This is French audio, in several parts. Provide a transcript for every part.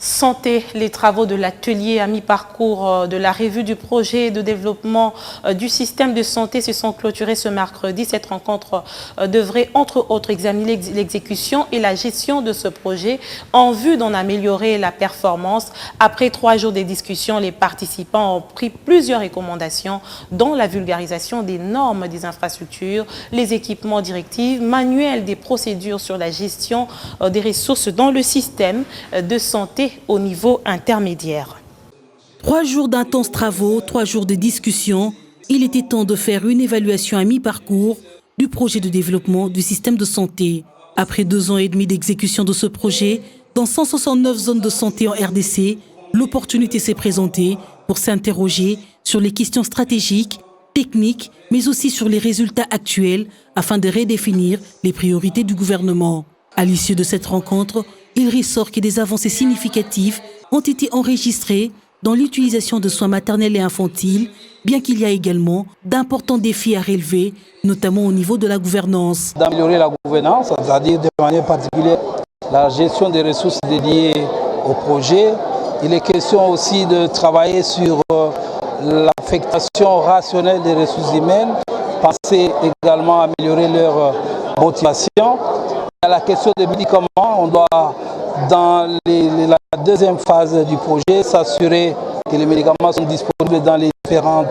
Santé, les travaux de l'atelier à mi-parcours de la revue du projet de développement du système de santé se sont clôturés ce mercredi. Cette rencontre devrait entre autres examiner l'exécution et la gestion de ce projet en vue d'en améliorer la performance. Après 3 jours de discussions, les participants ont pris plusieurs recommandations dont la vulgarisation des normes des infrastructures, les équipements directifs, manuels des procédures sur la gestion des ressources dans le système de santé au niveau intermédiaire. 3 jours d'intenses travaux, 3 jours de discussions. Il était temps de faire une évaluation à mi-parcours du projet de développement du système de santé. Après 2 ans et demi d'exécution de ce projet, dans 169 zones de santé en RDC, l'opportunité s'est présentée pour s'interroger sur les questions stratégiques, techniques, mais aussi sur les résultats actuels afin de redéfinir les priorités du gouvernement. À l'issue de cette rencontre, il ressort que des avancées significatives ont été enregistrées dans l'utilisation de soins maternels et infantiles, bien qu'il y a également d'importants défis à relever, notamment au niveau de la gouvernance. D'améliorer la gouvernance, c'est-à-dire de manière particulière la gestion des ressources dédiées au projet. Il est question aussi de travailler sur l'affectation rationnelle des ressources humaines, penser également à améliorer leur motivation. À la question des médicaments, on doit, dans la deuxième phase du projet, s'assurer que les médicaments sont disponibles dans les différentes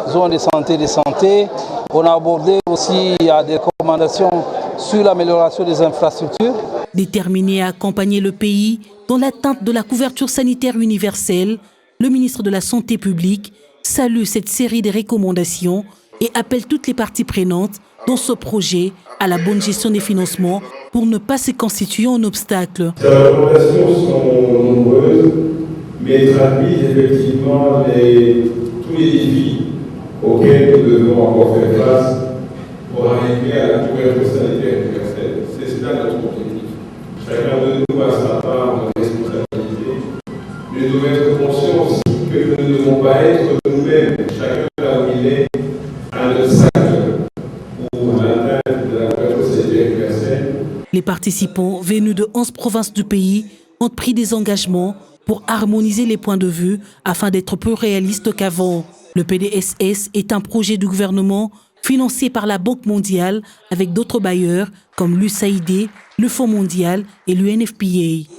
zones de santé. On a abordé aussi des recommandations sur l'amélioration des infrastructures. Déterminé à accompagner le pays dans l'atteinte de la couverture sanitaire universelle, le ministre de la Santé publique salue cette série de recommandations et appelle toutes les parties prenantes dans ce projet à la bonne gestion des financements pour ne pas se constituer un obstacle. Ces recommandations sont nombreuses, mais traduisent effectivement tous les défis auxquels nous devons encore faire face pour arriver à la couverture sanitaire universelle. C'est cela notre objectif. Chacun de nous a sa part de responsabilité, mais nous devons être conscients aussi que nous ne devons pas être nous-mêmes, chacun là où il est, un obstacle pour l'atteinte de la couverture sanitaire universelle. Les participants venus de 11 provinces du pays ont pris des engagements pour harmoniser les points de vue afin d'être plus réalistes qu'avant. Le PDSS est un projet du gouvernement financé par la Banque mondiale avec d'autres bailleurs comme l'USAID, le Fonds mondial et l'UNFPA.